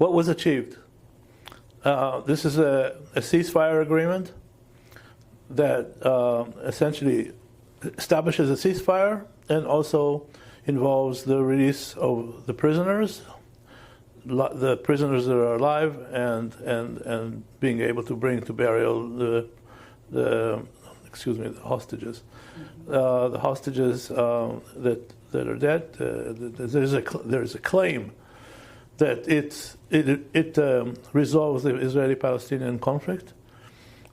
what was achieved? This is a ceasefire agreement that essentially establishes a ceasefire and also involves the release of the prisoners that are alive, and being able to bring to burial the hostages. The hostages that are dead. There's a claim that it resolves the Israeli-Palestinian conflict.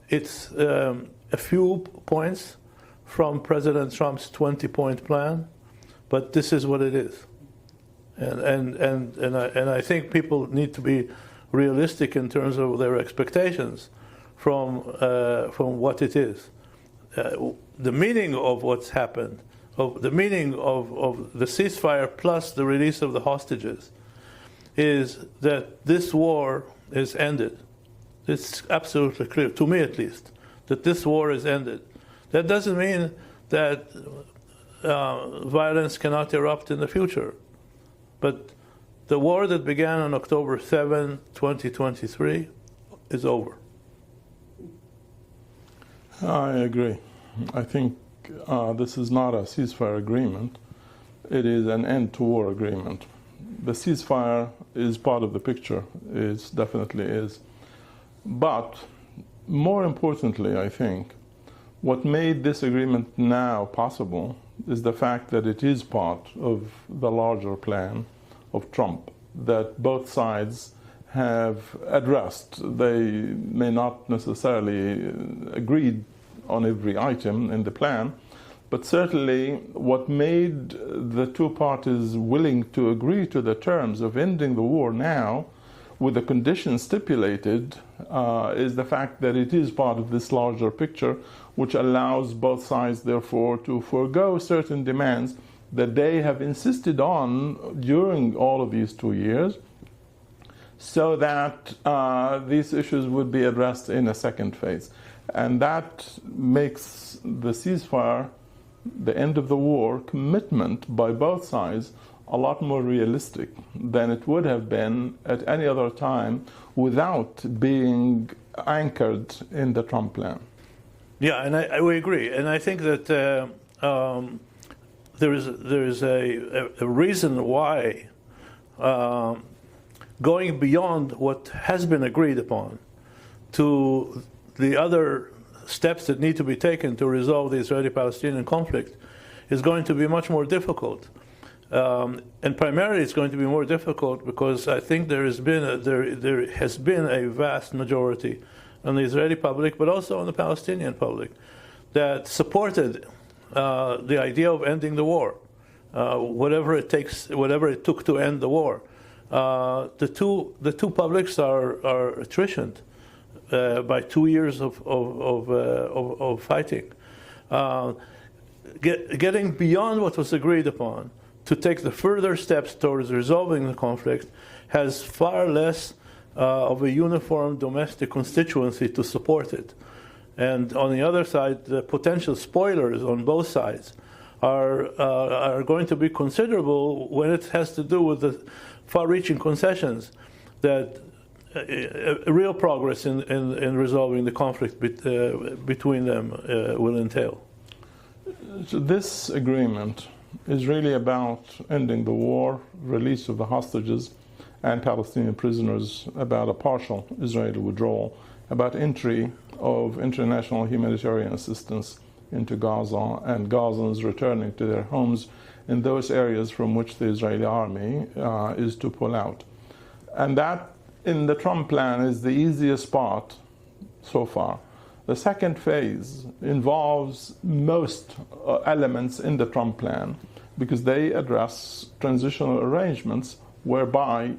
It's a few points from President Trump's 20-point plan, but this is what it is. And I think people need to be realistic in terms of their expectations from what it is. The meaning of what's happened, of the meaning of the ceasefire plus the release of the hostages, is that this war is ended. It's absolutely clear, to me at least, that this war is ended. That doesn't mean that violence cannot erupt in the future. But the war that began on October 7, 2023 is over. I agree. I think this is not a ceasefire agreement. It is an end-to-war agreement. The ceasefire is part of the picture. It definitely is. But more importantly, I think, what made this agreement now possible is the fact that it is part of the larger plan of Trump that both sides have addressed. They may not necessarily agreed on every item in the plan, but certainly what made the two parties willing to agree to the terms of ending the war now with the conditions stipulated is the fact that it is part of this larger picture, which allows both sides, therefore, to forego certain demands that they have insisted on during all of these 2 years, so that these issues would be addressed in a second phase. And that makes the ceasefire, the end of the war commitment by both sides, a lot more realistic than it would have been at any other time without being anchored in the Trump plan. Yeah, and we agree. And I think that there is a reason why going beyond what has been agreed upon to the other steps that need to be taken to resolve the Israeli-Palestinian conflict is going to be much more difficult. And primarily it's going to be more difficult because I think there has been a vast majority on the Israeli public, but also on the Palestinian public, that supported the idea of ending the war, whatever it took to end the war. The two publics are attritioned by 2 years of fighting. Getting beyond what was agreed upon to take the further steps towards resolving the conflict has far less of a uniform domestic constituency to support it. And on the other side, the potential spoilers on both sides are going to be considerable when it has to do with the far-reaching concessions that real progress in resolving the conflict between them will entail. So this agreement is really about ending the war, release of the hostages and Palestinian prisoners, about a partial Israeli withdrawal, about entry of international humanitarian assistance into Gaza and Gazans returning to their homes in those areas from which the Israeli army is to pull out. And that, in the Trump plan, is the easiest part so far. The second phase involves most elements in the Trump plan because they address transitional arrangements whereby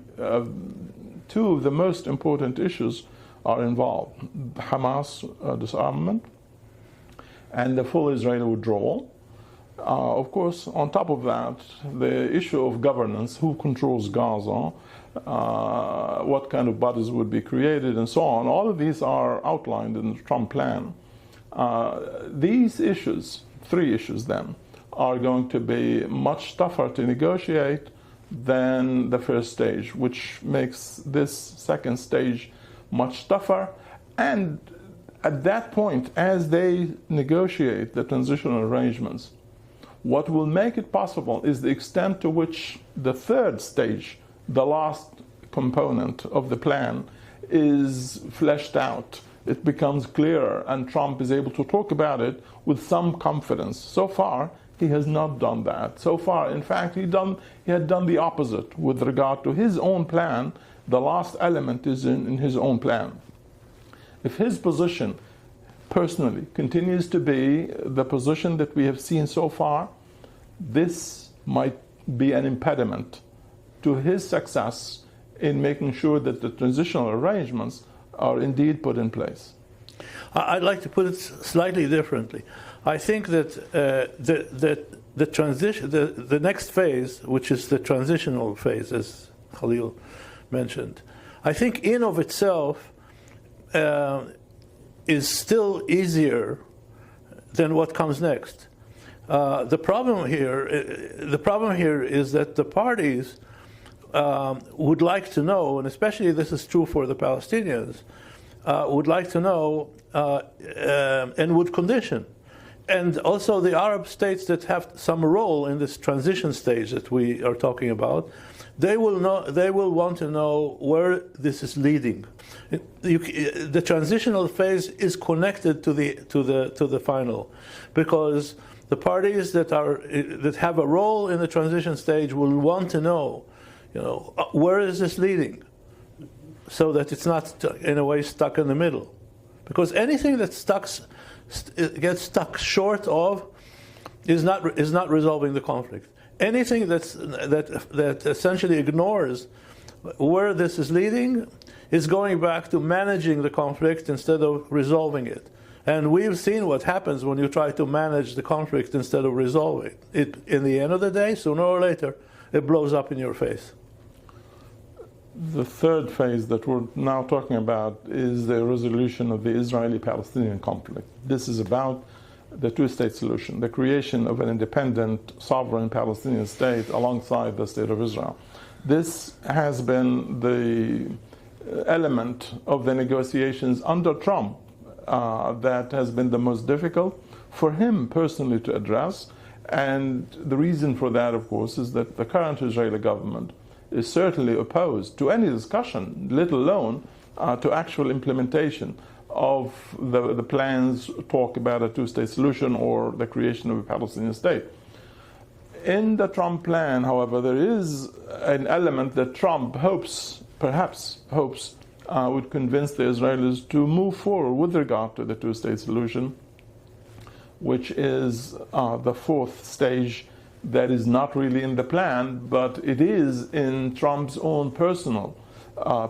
two of the most important issues are involved: Hamas disarmament and the full Israeli withdrawal. Of course, on top of that, the issue of governance, who controls Gaza, what kind of bodies would be created, and so on. All of these are outlined in the Trump plan. These issues, three issues then, are going to be much tougher to negotiate than the first stage, which makes this second stage much tougher. And at that point, as they negotiate the transitional arrangements, what will make it possible is the extent to which the third stage, the last component of the plan, is fleshed out. It becomes clearer, and Trump is able to talk about it with some confidence. So far, he has not done that. So far, in fact, he had done the opposite with regard to his own plan. The last element is in his own plan. If his position personally continues to be the position that we have seen so far, this might be an impediment to his success in making sure that the transitional arrangements are indeed put in place. I'd like to put it slightly differently. I think that the next phase, which is the transitional phase, as Khalil mentioned, I think in of itself is still easier than what comes next. The problem here is that the parties would like to know, and especially this is true for the Palestinians, would like to know and would condition. And also the Arab states that have some role in this transition stage that we are talking about, they will want to know where this is leading. The transitional phase is connected to the final, because the parties that have a role in the transition stage will want to know, where is this leading, so that it's not in a way stuck in the middle. Because anything that gets stuck short of is not resolving the conflict. Anything that essentially ignores where this is leading is going back to managing the conflict instead of resolving it. And we've seen what happens when you try to manage the conflict instead of resolving it. In the end of the day, sooner or later, it blows up in your face. The third phase that we're now talking about is the resolution of the Israeli-Palestinian conflict. This is about the two-state solution, the creation of an independent, sovereign Palestinian state alongside the state of Israel. This has been the element of the negotiations under Trump that has been the most difficult for him personally to address. And the reason for that, of course, is that the current Israeli government is certainly opposed to any discussion, let alone to actual implementation of the plans talk about a two-state solution or the creation of a Palestinian state. In the Trump plan, however, there is an element that Trump perhaps hopes would convince the Israelis to move forward with regard to the two-state solution, which is the fourth stage that is not really in the plan, but it is in Trump's own personal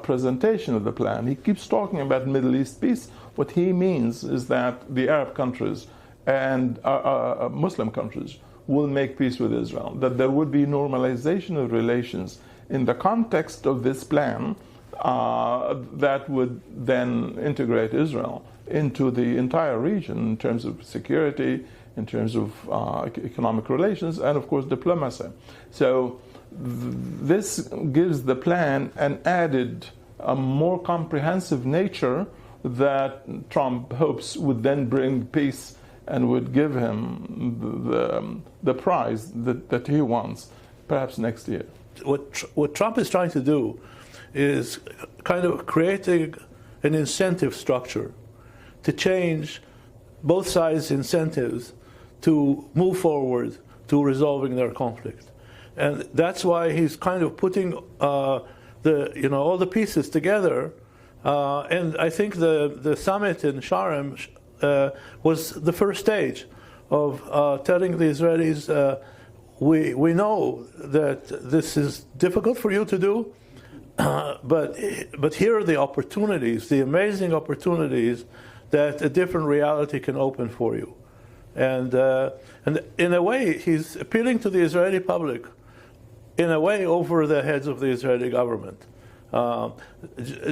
presentation of the plan. He keeps talking about Middle East peace. What he means is that the Arab countries and Muslim countries will make peace with Israel, that there would be normalization of relations in the context of this plan that would then integrate Israel into the entire region in terms of security, in terms of economic relations, and of course diplomacy. So this gives the plan an added, a more comprehensive nature that Trump hopes would then bring peace and would give him the prize that he wants, perhaps next year. What Trump is trying to do is kind of creating an incentive structure to change both sides' incentives to move forward to resolving their conflict. And that's why he's kind of putting all the pieces together. And I think the summit in Sharm was the first stage of telling the Israelis, we know that this is difficult for you to do, but here are the opportunities, the amazing opportunities that a different reality can open for you. And in a way, he's appealing to the Israeli public, in a way, over the heads of the Israeli government.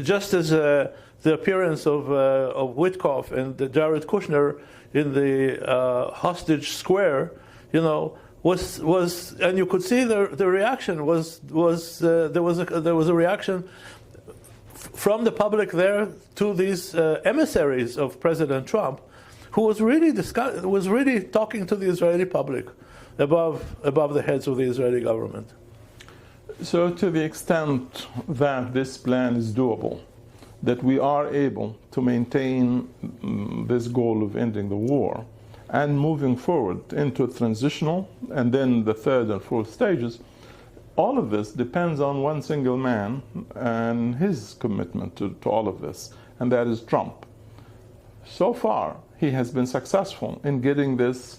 Just as the appearance of Witkoff and Jared Kushner in the hostage square, was, and you could see the reaction was there was a reaction from the public there to these emissaries of President Trump, who was really talking to the Israeli public above the heads of the Israeli government. So to the extent that this plan is doable, that we are able to maintain this goal of ending the war and moving forward into transitional and then the third and fourth stages, all of this depends on one single man and his commitment to all of this, and that is Trump. So far, he has been successful in getting this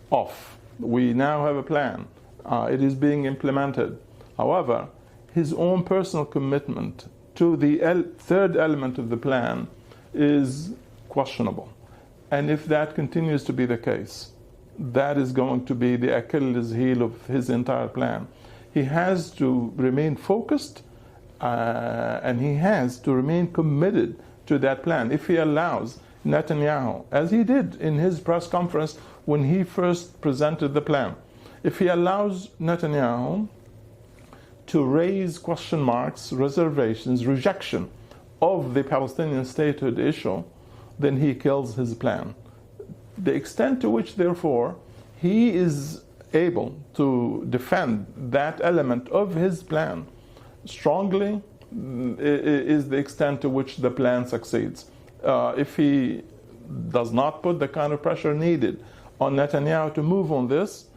off. We now have a plan. It is being implemented. However, his own personal commitment to the third element of the plan is questionable. And if that continues to be the case, that is going to be the Achilles heel of his entire plan. He has to remain focused and he has to remain committed to that plan. If he allows Netanyahu, as he did in his press conference when he first presented the plan, if he allows Netanyahu to raise question marks, reservations, rejection of the Palestinian statehood issue, then he kills his plan. The extent to which, therefore, he is able to defend that element of his plan strongly is the extent to which the plan succeeds. If he does not put the kind of pressure needed on Netanyahu to move on this,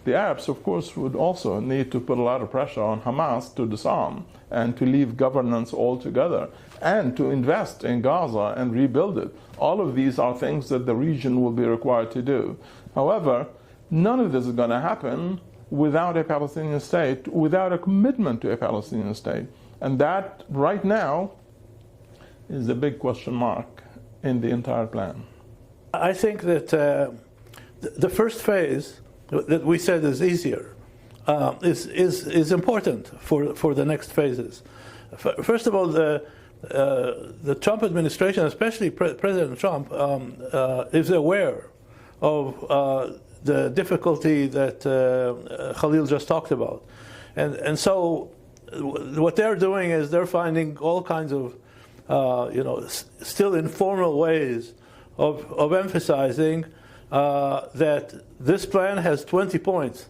the Arabs, of course, would also need to put a lot of pressure on Hamas to disarm and to leave governance altogether and to invest in Gaza and rebuild it. All of these are things that the region will be required to do. However, none of this is going to happen without a Palestinian state, without a commitment to a Palestinian state. And that, right now, is a big question mark in the entire plan. I think that the first phase that we said is easier is important for the next phases. First of all, the Trump administration, especially President Trump, is aware of the difficulty that Khalil just talked about, and so what they're doing is they're finding all kinds of still informal ways of emphasizing that this plan has 20 points,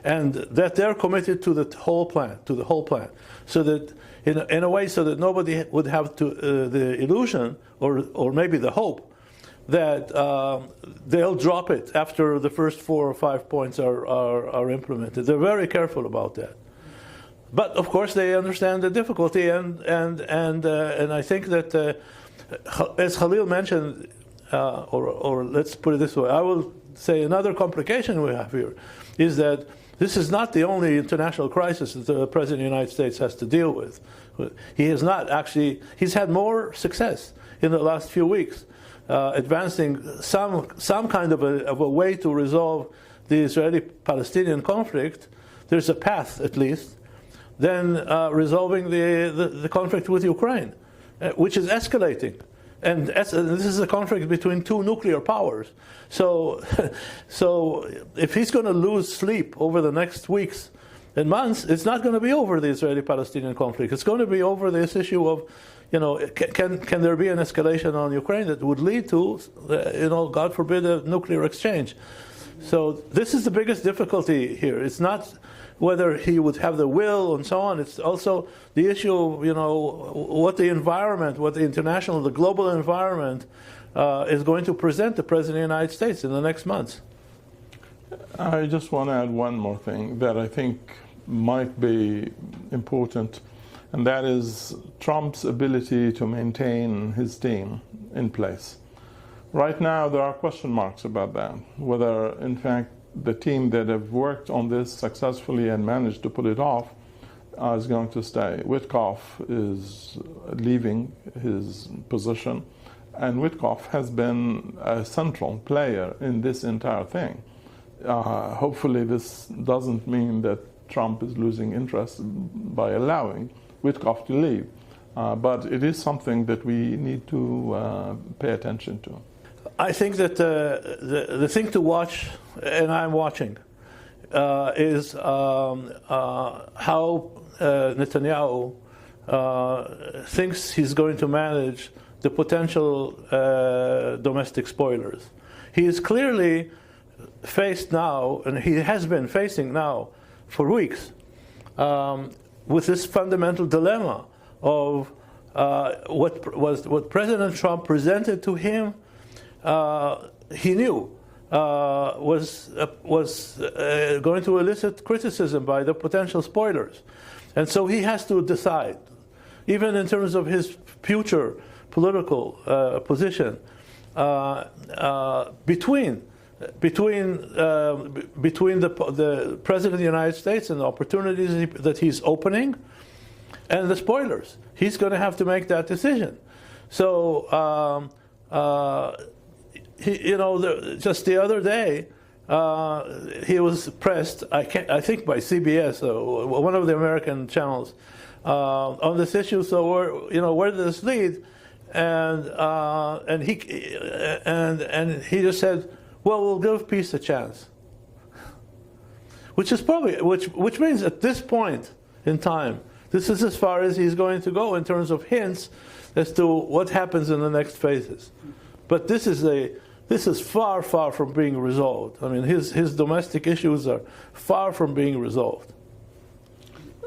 and that they're committed to the whole plan, so that in a way, so that nobody would have the illusion or maybe the hope that they'll drop it after the first 4 or 5 points are implemented. They're very careful about that. But of course, they understand the difficulty, and I think that as Khalil mentioned, or let's put it this way, I will say another complication we have here is that this is not the only international crisis that the President of the United States has to deal with. He has not actually, he's had more success in the last few weeks, advancing some kind of a way to resolve the Israeli-Palestinian conflict. There's a path, at least, than resolving the conflict with Ukraine, which is escalating. And this is a conflict between two nuclear powers. So if he's going to lose sleep over the next weeks and months, it's not going to be over the Israeli-Palestinian conflict. It's going to be over this issue of, can there be an escalation on Ukraine that would lead to, God forbid, a nuclear exchange. So this is the biggest difficulty here. It's not whether he would have the will and so on. It's also the issue of, what the environment, what the global environment is going to present the President of the United States in the next months. I just want to add one more thing that I think might be important, and that is Trump's ability to maintain his team in place. Right now, there are question marks about that, whether, in fact, the team that have worked on this successfully and managed to pull it off is going to stay. Witkoff is leaving his position, and Witkoff has been a central player in this entire thing. Hopefully this doesn't mean that Trump is losing interest by allowing Witkoff to leave, but it is something that we need to pay attention to. I think that the thing to watch, and I'm watching, is how Netanyahu thinks he's going to manage the potential domestic spoilers. He is clearly faced now, and he has been facing now for weeks, with this fundamental dilemma of what President Trump presented to him. He knew was going to elicit criticism by the potential spoilers, and so he has to decide, even in terms of his future political position, between the President of the United States and the opportunities that he's opening, and the spoilers. He's going to have to make that decision. So, just the other day, he was pressed, I think by CBS, one of the American channels, on this issue. So, where did this lead? And he just said, well, we'll give peace a chance. Which is probably which means at this point in time, this is as far as he's going to go in terms of hints as to what happens in the next phases. But this is far, far from being resolved. I mean, his domestic issues are far from being resolved.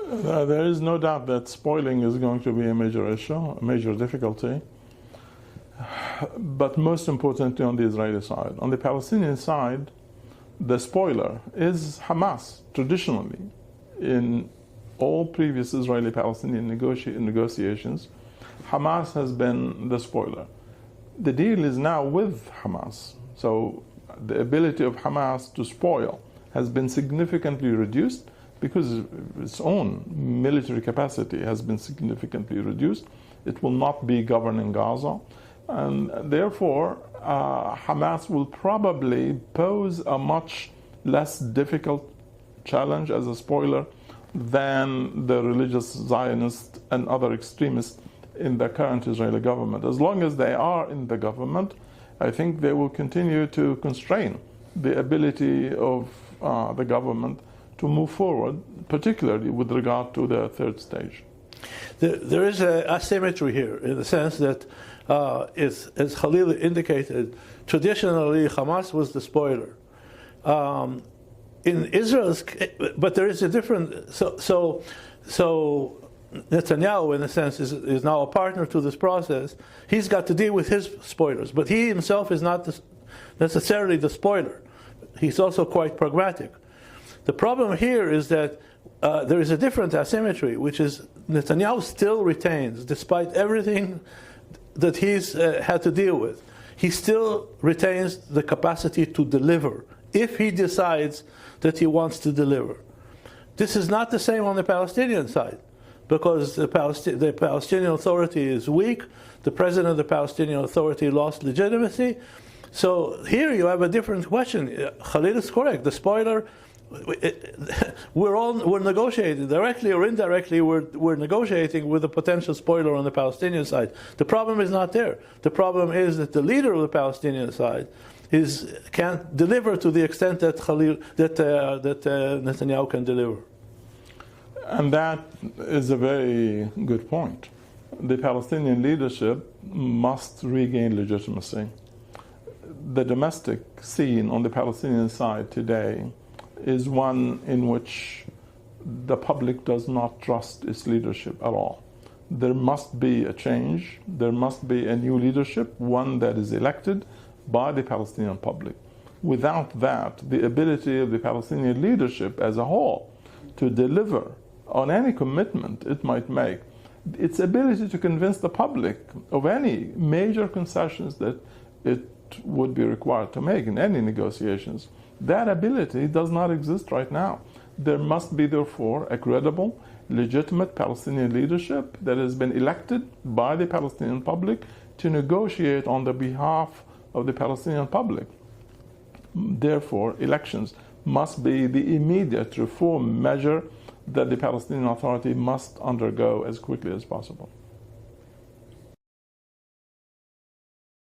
There is no doubt that spoiling is going to be a major issue, a major difficulty. But most importantly, on the Israeli side. On the Palestinian side, the spoiler is Hamas. Traditionally, in all previous Israeli-Palestinian negotiations, Hamas has been the spoiler. The deal is now with Hamas. So the ability of Hamas to spoil has been significantly reduced because its own military capacity has been significantly reduced. It will not be governing Gaza. And therefore, Hamas will probably pose a much less difficult challenge as a spoiler than the religious Zionists and other extremists in the current Israeli government. As long as they are in the government, I think they will continue to constrain the ability of the government to move forward, particularly with regard to the third stage. There is an asymmetry here in the sense that, as Khalil indicated, traditionally Hamas was the spoiler. In Israel's, but there is a different. So Netanyahu, in a sense, is now a partner to this process. He's got to deal with his spoilers, but he himself is not necessarily the spoiler. He's also quite pragmatic. The problem here is that there is a different asymmetry, which is Netanyahu still retains, despite everything that he's had to deal with, he still retains the capacity to deliver, if he decides that he wants to deliver. This is not the same on the Palestinian side, because the Palestinian Authority is weak, the president of the Palestinian Authority lost legitimacy. So here you have a different question. Khalil is correct. The spoiler, we're negotiating, directly or indirectly, we're negotiating with a potential spoiler on the Palestinian side. The problem is not there. The problem is that the leader of the Palestinian side can't deliver to the extent that Netanyahu can deliver. And that is a very good point. The Palestinian leadership must regain legitimacy. The domestic scene on the Palestinian side today is one in which the public does not trust its leadership at all. There must be a change. There must be a new leadership, one that is elected by the Palestinian public. Without that, the ability of the Palestinian leadership as a whole to deliver on any commitment it might make, its ability to convince the public of any major concessions that it would be required to make in any negotiations, that ability does not exist right now. There must be, therefore, a credible, legitimate Palestinian leadership that has been elected by the Palestinian public to negotiate on the behalf of the Palestinian public. Therefore, elections must be the immediate reform measure that the Palestinian Authority must undergo as quickly as possible.